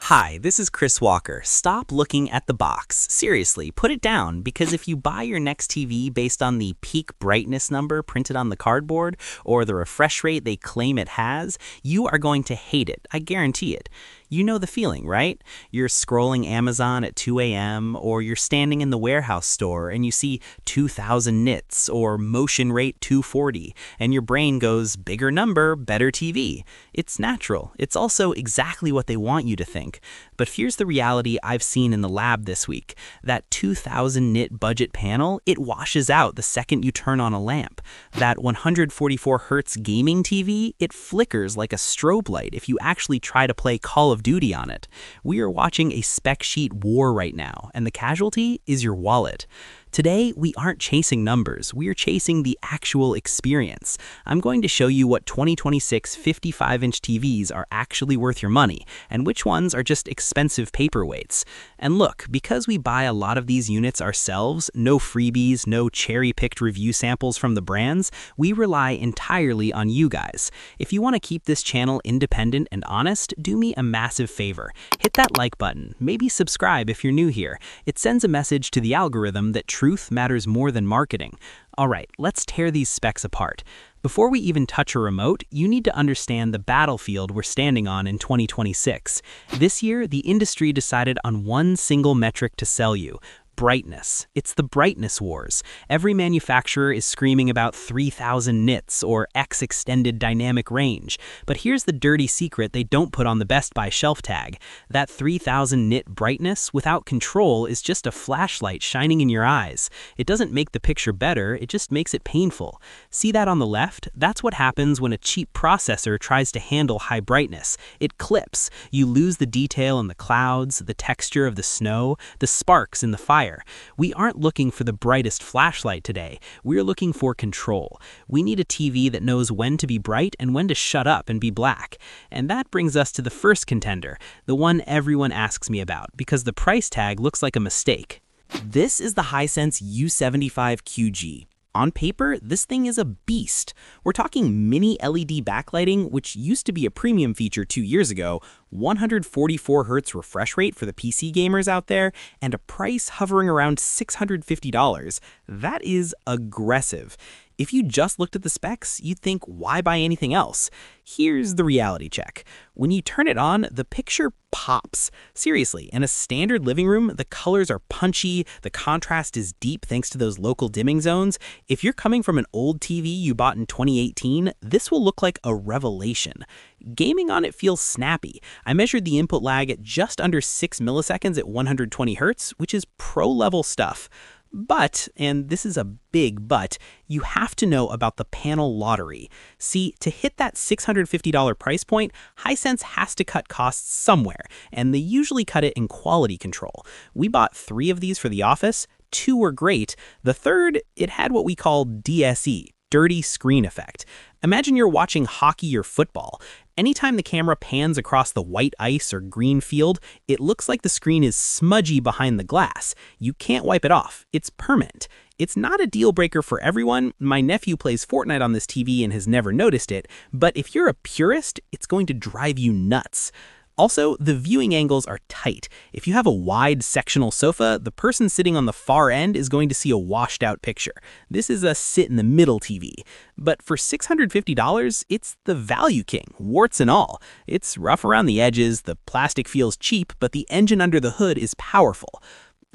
Hi, this is Chris Walker. Stop looking at the box. Seriously, put it down, because if you buy your next TV based on the peak brightness number printed on the cardboard or the refresh rate they claim it has, you are going to hate it. I guarantee it. You know the feeling, right? You're scrolling Amazon at 2 a.m. or you're standing in the warehouse store and you see 2,000 nits or motion rate 240 and your brain goes, bigger number, better TV. It's natural. It's also exactly what they want you to think. But here's the reality I've seen in the lab this week. That 2,000 nit budget panel, it washes out the second you turn on a lamp. That 144 hertz gaming TV, it flickers like a strobe light if you actually try to play Call of Duty on it. We are watching a spec sheet war right now, and the casualty is your wallet. Today, we aren't chasing numbers, we are chasing the actual experience. I'm going to show you what 2026 55-inch TVs are actually worth your money, and which ones are just expensive paperweights. And look, because we buy a lot of these units ourselves, no freebies, no cherry-picked review samples from the brands, we rely entirely on you guys. If you want to keep this channel independent and honest, do me a massive favor. Hit that like button, maybe subscribe if you're new here. It sends a message to the algorithm that truth matters more than marketing. Alright, let's tear these specs apart. Before we even touch a remote, you need to understand the battlefield we're standing on in 2026. This year, the industry decided on one single metric to sell you: brightness. It's the brightness wars. Every manufacturer is screaming about 3,000 nits or X extended dynamic range. But here's the dirty secret they don't put on the Best Buy shelf tag. That 3,000 nit brightness without control is just a flashlight shining in your eyes. It doesn't make the picture better, it just makes it painful. See that on the left? That's what happens when a cheap processor tries to handle high brightness. It clips. You lose the detail in the clouds, the texture of the snow, the sparks in the fire. We aren't looking for the brightest flashlight today. We're looking for control. We need a TV that knows when to be bright and when to shut up and be black. And that brings us to the first contender, the one everyone asks me about, because the price tag looks like a mistake. This is the Hisense U75QG. On paper, this thing is a beast. We're talking mini LED backlighting, which used to be a premium feature 2 years ago, 144 Hz refresh rate for the PC gamers out there, and a price hovering around $650. That is aggressive. If you just looked at the specs, you'd think, why buy anything else? Here's the reality check. When you turn it on, the picture pops. Seriously, in a standard living room, the colors are punchy, the contrast is deep thanks to those local dimming zones. If you're coming from an old TV you bought in 2018, this will look like a revelation. Gaming on it feels snappy. I measured the input lag at just under 6 milliseconds at 120 Hz, which is pro-level stuff. But, and this is a big but, you have to know about the panel lottery. See, to hit that $650 price point, Hisense has to cut costs somewhere, and they usually cut it in quality control. We bought 3 of these for the office, 2 were great, the third, it had what we call DSE, dirty screen effect. Imagine you're watching hockey or football. Anytime the camera pans across the white ice or green field, it looks like the screen is smudgy behind the glass. You can't wipe it off. It's permanent. It's not a deal breaker for everyone. My nephew plays Fortnite on this TV and has never noticed it, but if you're a purist, it's going to drive you nuts. Also, the viewing angles are tight. If you have a wide sectional sofa, the person sitting on the far end is going to see a washed out picture. This is a sit-in-the-middle TV. But for $650, it's the value king, warts and all. It's rough around the edges, the plastic feels cheap, but the engine under the hood is powerful.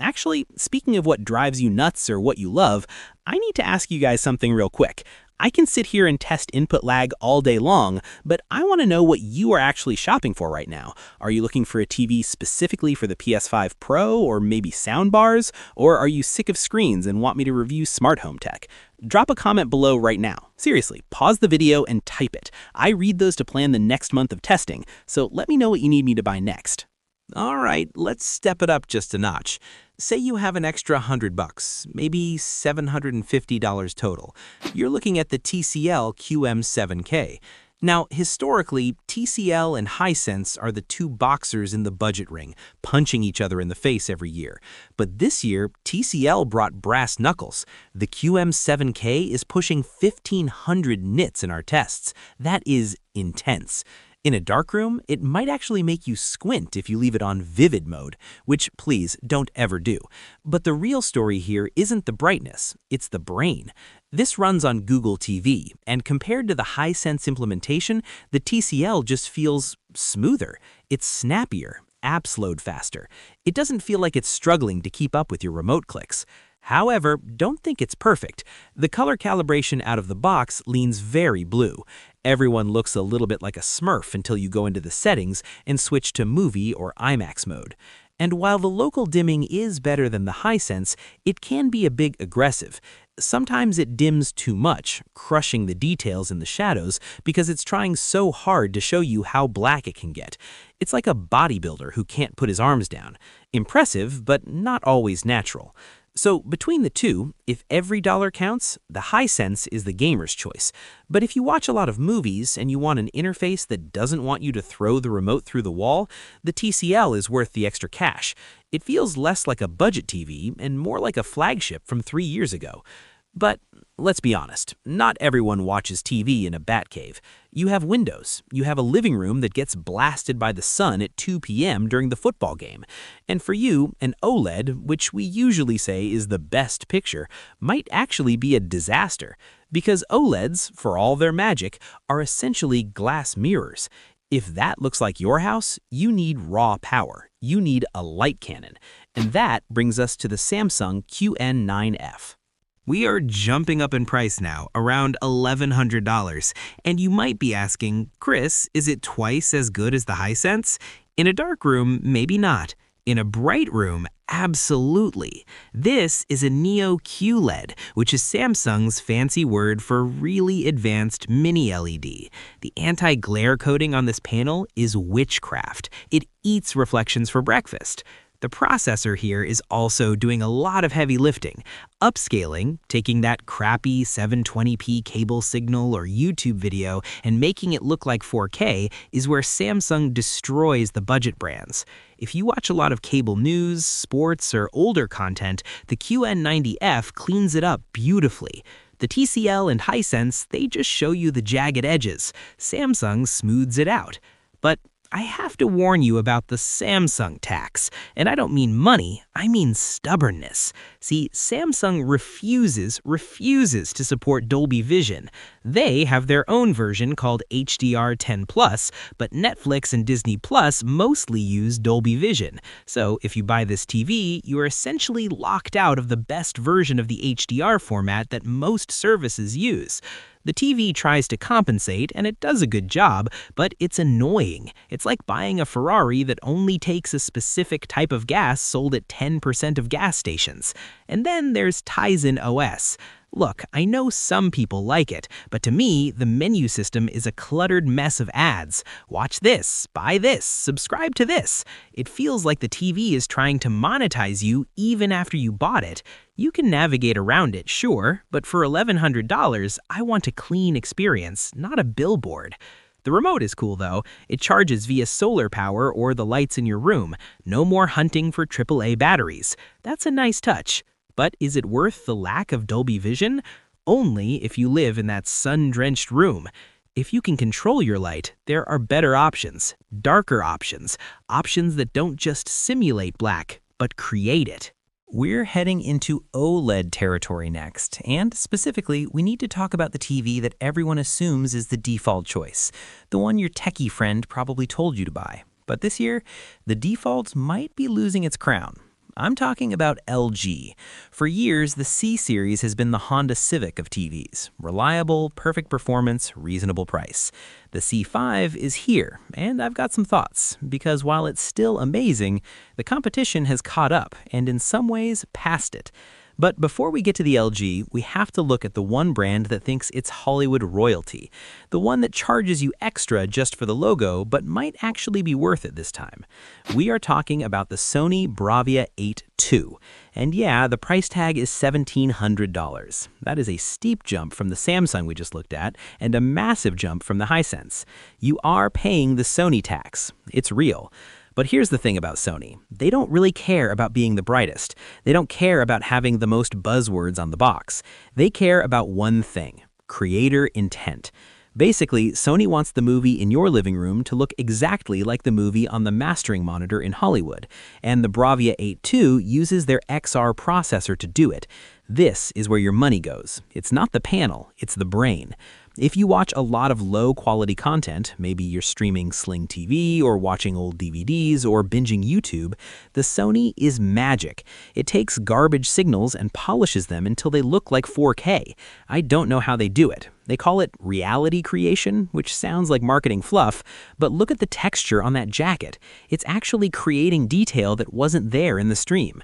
Actually, speaking of what drives you nuts or what you love, I need to ask you guys something real quick. I can sit here and test input lag all day long, but I want to know what you are actually shopping for right now. Are you looking for a TV specifically for the PS5 Pro or maybe soundbars? Or are you sick of screens and want me to review smart home tech? Drop a comment below right now. Seriously, pause the video and type it. I read those to plan the next month of testing, so let me know what you need me to buy next. Alright, let's step it up just a notch. Say you have an extra $100, maybe $750 total. You're looking at the TCL QM7K. Now, historically, TCL and Hisense are the two boxers in the budget ring, punching each other in the face every year. But this year, TCL brought brass knuckles. The QM7K is pushing 1,500 nits in our tests. That is intense. In a dark room, it might actually make you squint if you leave it on vivid mode, which please don't ever do. But the real story here isn't the brightness, it's the brain. This runs on Google TV, and compared to the Hisense implementation, the TCL just feels smoother. It's snappier, apps load faster. It doesn't feel like it's struggling to keep up with your remote clicks. However, don't think it's perfect. The color calibration out of the box leans very blue. Everyone looks a little bit like a Smurf until you go into the settings and switch to movie or IMAX mode. And while the local dimming is better than the Hisense, it can be a bit aggressive. Sometimes it dims too much, crushing the details in the shadows because it's trying so hard to show you how black it can get. It's like a bodybuilder who can't put his arms down. Impressive, but not always natural. So between the two, if every dollar counts, the Hisense is the gamer's choice. But if you watch a lot of movies and you want an interface that doesn't want you to throw the remote through the wall, the TCL is worth the extra cash. It feels less like a budget TV and more like a flagship from 3 years ago. But let's be honest, not everyone watches TV in a Batcave. You have windows. You have a living room that gets blasted by the sun at 2 p.m. during the football game. And for you, an OLED, which we usually say is the best picture, might actually be a disaster. Because OLEDs, for all their magic, are essentially glass mirrors. If that looks like your house, you need raw power. You need a light cannon. And that brings us to the Samsung QN9F. We are jumping up in price now, around $1,100. And you might be asking, Chris, is it twice as good as the Hisense? In a dark room, maybe not. In a bright room, absolutely. This is a Neo QLED, which is Samsung's fancy word for really advanced mini LED. The anti-glare coating on this panel is witchcraft. It eats reflections for breakfast. The processor here is also doing a lot of heavy lifting. Upscaling, taking that crappy 720p cable signal or YouTube video and making it look like 4K is where Samsung destroys the budget brands. If you watch a lot of cable news, sports, or older content, the QN90F cleans it up beautifully. The TCL and Hisense, they just show you the jagged edges. Samsung smooths it out. But I have to warn you about the Samsung tax. And I don't mean money, I mean stubbornness. See, Samsung refuses to support Dolby Vision. They have their own version called HDR10+, but Netflix and Disney Plus mostly use Dolby Vision. So if you buy this TV, you are essentially locked out of the best version of the HDR format that most services use. The TV tries to compensate, and it does a good job, but it's annoying. It's like buying a Ferrari that only takes a specific type of gas sold at 10% of gas stations. And then there's Tizen OS. Look, I know some people like it, but to me, the menu system is a cluttered mess of ads. Watch this, buy this, subscribe to this. It feels like the TV is trying to monetize you even after you bought it. You can navigate around it, sure, but for $1,100, I want a clean experience, not a billboard. The remote is cool though. It charges via solar power or the lights in your room. No more hunting for AAA batteries. That's a nice touch. But is it worth the lack of Dolby Vision? Only if you live in that sun-drenched room. If you can control your light, there are better options, darker options, options that don't just simulate black, but create it. We're heading into OLED territory next, and specifically, we need to talk about the TV that everyone assumes is the default choice, the one your techie friend probably told you to buy. But this year, the default might be losing its crown. I'm talking about LG. For years, the C-Series has been the Honda Civic of TVs. Reliable, perfect performance, reasonable price. The C5 is here, and I've got some thoughts, because while it's still amazing, the competition has caught up, and in some ways, passed it. But before we get to the LG, we have to look at the one brand that thinks it's Hollywood royalty. The one that charges you extra just for the logo, but might actually be worth it this time. We are talking about the Sony Bravia 8 II. And yeah, the price tag is $1,700. That is a steep jump from the Samsung we just looked at, and a massive jump from the Hisense. You are paying the Sony tax. It's real. But here's the thing about Sony. They don't really care about being the brightest. They don't care about having the most buzzwords on the box. They care about one thing: creator intent. Basically, Sony wants the movie in your living room to look exactly like the movie on the mastering monitor in Hollywood, and the Bravia 8 II uses their XR processor to do it. This is where your money goes. It's not the panel, it's the brain. If you watch a lot of low-quality content, maybe you're streaming Sling TV or watching old DVDs or binging YouTube, the Sony is magic. It takes garbage signals and polishes them until they look like 4K. I don't know how they do it. They call it reality creation, which sounds like marketing fluff, but look at the texture on that jacket. It's actually creating detail that wasn't there in the stream.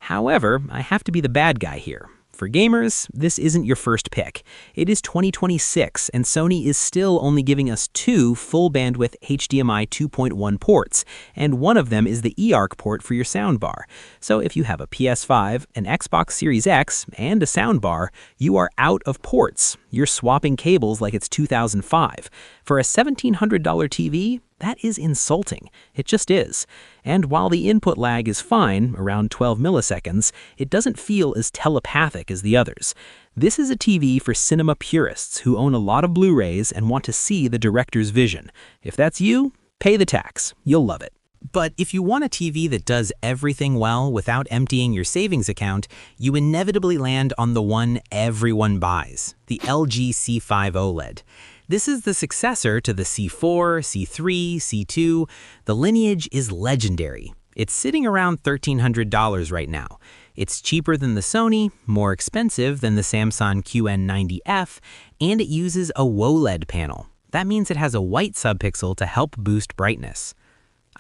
However, I have to be the bad guy here. For gamers, this isn't your first pick. It is 2026, and Sony is still only giving us 2 full-bandwidth HDMI 2.1 ports, and one of them is the eARC port for your soundbar. So if you have a PS5, an Xbox Series X, and a soundbar, you are out of ports. You're swapping cables like it's 2005. For a $1,700 TV, that is insulting. It just is. And while the input lag is fine, around 12 milliseconds, it doesn't feel as telepathic as the others. This is a TV for cinema purists who own a lot of Blu-rays and want to see the director's vision. If that's you, pay the tax. You'll love it. But if you want a TV that does everything well without emptying your savings account, you inevitably land on the one everyone buys, the LG C5 OLED. This is the successor to the C4, C3, C2. The lineage is legendary. It's sitting around $1,300 right now. It's cheaper than the Sony, more expensive than the Samsung QN90F, and it uses a OLED panel. That means it has a white subpixel to help boost brightness.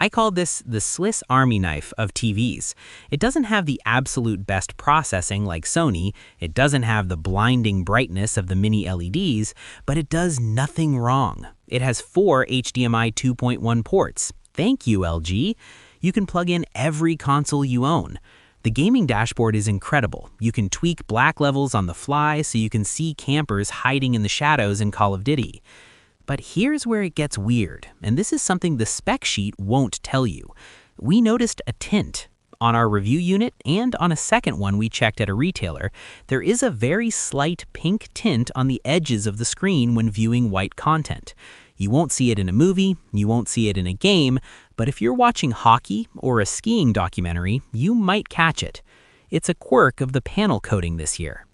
I call this the Swiss Army knife of TVs. It doesn't have the absolute best processing like Sony, it doesn't have the blinding brightness of the mini LEDs, but it does nothing wrong. It has 4 HDMI 2.1 ports. Thank you, LG. You can plug in every console you own. The gaming dashboard is incredible. You can tweak black levels on the fly so you can see campers hiding in the shadows in Call of Duty. But here's where it gets weird, and this is something the spec sheet won't tell you. We noticed a tint. On our review unit and on a second one we checked at a retailer, there is a very slight pink tint on the edges of the screen when viewing white content. You won't see it in a movie, you won't see it in a game, but if you're watching hockey or a skiing documentary, you might catch it. It's a quirk of the panel coating this year.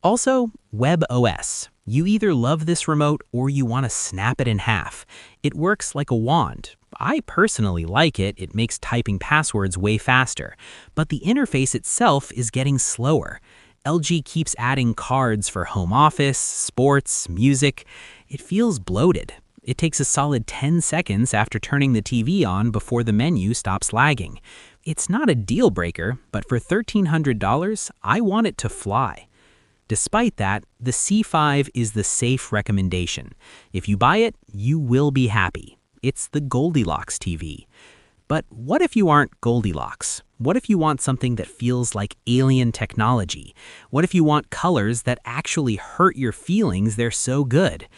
Also, WebOS. You either love this remote or you want to snap it in half. It works like a wand. I personally like it. It makes typing passwords way faster. But the interface itself is getting slower. LG keeps adding cards for home office, sports, music. It feels bloated. It takes a solid 10 seconds after turning the TV on before the menu stops lagging. It's not a deal breaker, but for $1,300, I want it to fly. Despite that, the C5 is the safe recommendation. If you buy it, you will be happy. It's the Goldilocks TV. But what if you aren't Goldilocks? What if you want something that feels like alien technology? What if you want colors that actually hurt your feelings, they're so good?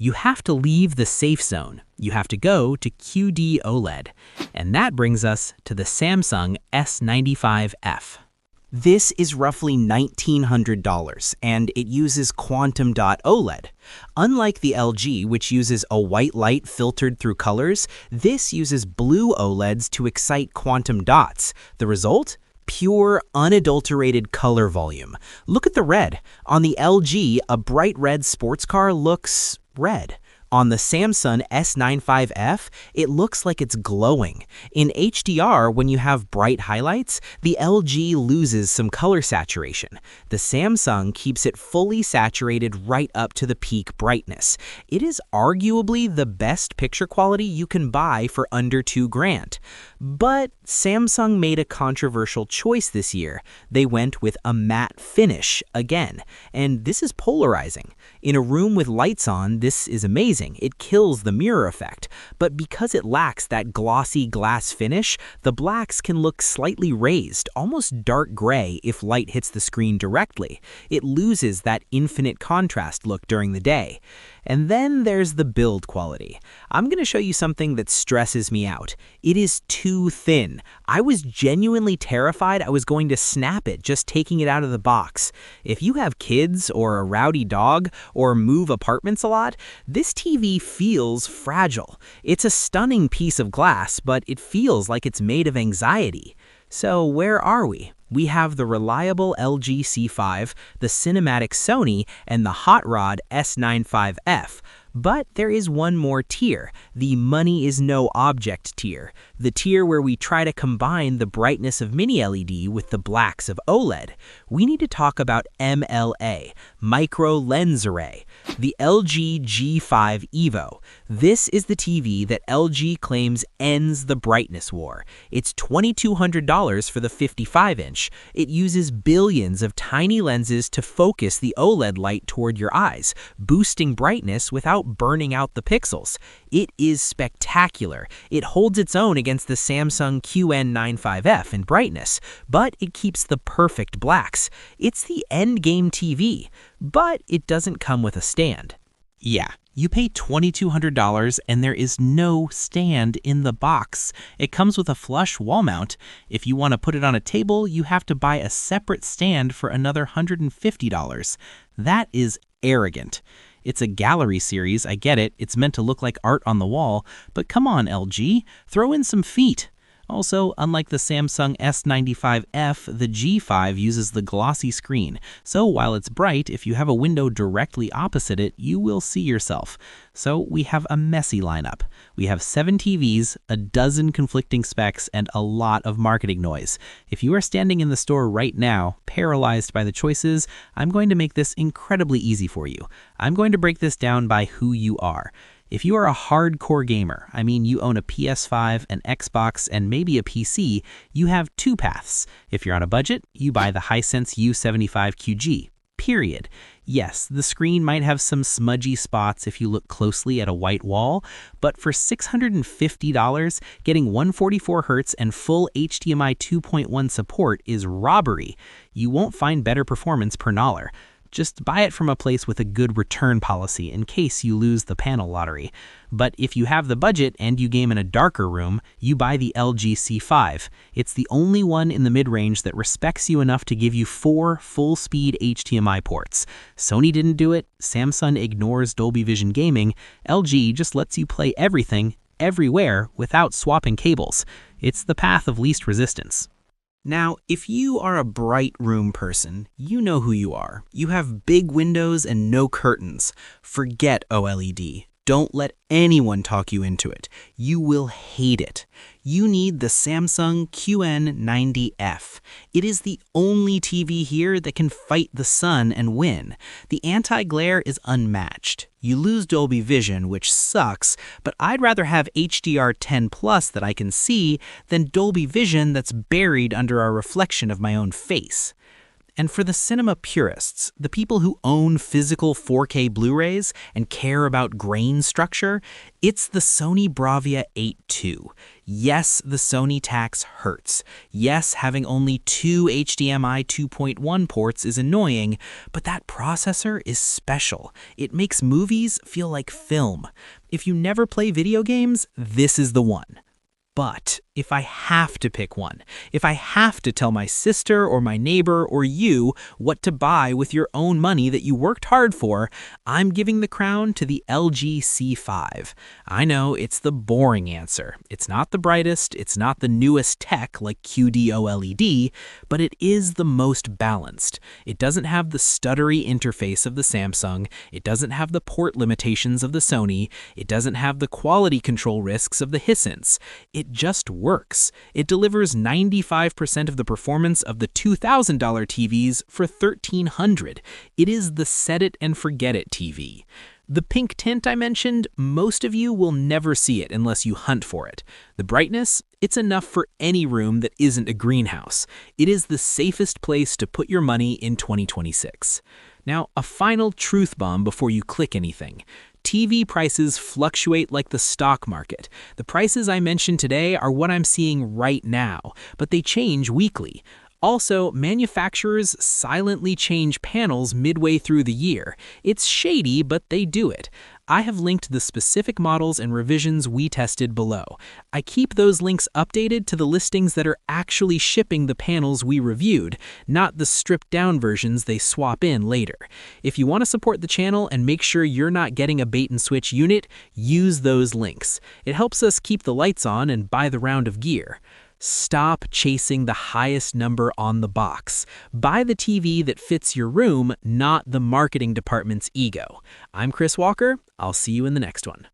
You have to leave the safe zone. You have to go to QD-OLED. And that brings us to the Samsung S95F. This is roughly $1,900, and it uses quantum dot OLED. Unlike the LG, which uses a white light filtered through colors, this uses blue OLEDs to excite quantum dots. The result? Pure, unadulterated color volume. Look at the red. On the LG, a bright red sports car looks red. On the Samsung S95F, it looks like it's glowing. In HDR, when you have bright highlights, the LG loses some color saturation. The Samsung keeps it fully saturated right up to the peak brightness. It is arguably the best picture quality you can buy for under $2,000. But Samsung made a controversial choice this year. They went with a matte finish again, and this is polarizing. In a room with lights on, this is amazing. It kills the mirror effect. But because it lacks that glossy glass finish, the blacks can look slightly raised, almost dark gray if light hits the screen directly. It loses that infinite contrast look during the day. And then there's the build quality. I'm going to show you something that stresses me out. It is too thin. I was genuinely terrified I was going to snap it just taking it out of the box. If you have kids or a rowdy dog or move apartments a lot, this TV feels fragile. It's a stunning piece of glass, but it feels like it's made of anxiety. So where are we? We have the reliable LG C5, the cinematic Sony, and the hot rod S95F. But there is one more tier, the money is no object tier, the tier where we try to combine the brightness of mini LED with the blacks of OLED. We need to talk about MLA, micro lens array, the LG G5 Evo. This is the TV that LG claims ends the brightness war. It's $2,200 for the 55-inch. It uses billions of tiny lenses to focus the OLED light toward your eyes, boosting brightness without burning out the pixels. It is spectacular. It holds its own against the Samsung QM7K in brightness, but it keeps the perfect blacks. It's the endgame TV, but it doesn't come with a stand. Yeah, you pay $2,200 and there is no stand in the box. It comes with a flush wall mount. If you want to put it on a table, you have to buy a separate stand for another $150. That is arrogant. It's a gallery series, I get it, it's meant to look like art on the wall, but come on LG, throw in some feet. Also, unlike the Samsung S95F, the G5 uses the glossy screen, so while it's bright, if you have a window directly opposite it, you will see yourself. So we have a messy lineup. We have 7 TVs, a dozen conflicting specs, and a lot of marketing noise. If you are standing in the store right now, paralyzed by the choices, I'm going to make this incredibly easy for you. I'm going to break this down by who you are. If you are a hardcore gamer, I mean you own a PS5, an Xbox, and maybe a PC, you have 2 paths. If you're on a budget, you buy the Hisense U75QG. Period. Yes, the screen might have some smudgy spots if you look closely at a white wall, but for $650, getting 144Hz and full HDMI 2.1 support is robbery. You won't find better performance per dollar. Just buy it from a place with a good return policy in case you lose the panel lottery. But if you have the budget and you game in a darker room, you buy the LG C5. It's the only one in the mid-range that respects you enough to give you 4 full-speed HDMI ports. Sony didn't do it, Samsung ignores Dolby Vision gaming, LG just lets you play everything, everywhere, without swapping cables. It's the path of least resistance. Now, if you are a bright room person, you know who you are. You have big windows and no curtains. Forget OLED. Don't let anyone talk you into it. You will hate it. You need the Samsung QN90F. It is the only TV here that can fight the sun and win. The anti-glare is unmatched. You lose Dolby Vision, which sucks, but I'd rather have HDR10 Plus that I can see than Dolby Vision that's buried under a reflection of my own face. And for the cinema purists, the people who own physical 4K Blu-rays and care about grain structure, it's the Sony Bravia 8 II. Yes, the Sony tax hurts. Yes, having only 2 HDMI 2.1 ports is annoying, but that processor is special. It makes movies feel like film. If you never play video games, this is the one. But if I have to pick one, if I have to tell my sister or my neighbor or you what to buy with your own money that you worked hard for, I'm giving the crown to the LG C5. I know it's the boring answer. It's not the brightest, it's not the newest tech like QD-OLED, but it is the most balanced. It doesn't have the stuttery interface of the Samsung, it doesn't have the port limitations of the Sony, it doesn't have the quality control risks of the Hisense. It just works. It delivers 95% of the performance of the $2,000 TVs for $1,300. It is the set it and forget it TV. The pink tint I mentioned, most of you will never see it unless you hunt for it. The brightness, it's enough for any room that isn't a greenhouse. It is the safest place to put your money in 2026. Now, a final truth bomb before you click anything. TV prices fluctuate like the stock market. The prices I mentioned today are what I'm seeing right now, but they change weekly. Also, manufacturers silently change panels midway through the year. It's shady, but they do it. I have linked the specific models and revisions we tested below. I keep those links updated to the listings that are actually shipping the panels we reviewed, not the stripped-down versions they swap in later. If you want to support the channel and make sure you're not getting a bait-and-switch unit, use those links. It helps us keep the lights on and buy the round of gear. Stop chasing the highest number on the box. Buy the TV that fits your room, not the marketing department's ego. I'm Chris Walker. I'll see you in the next one.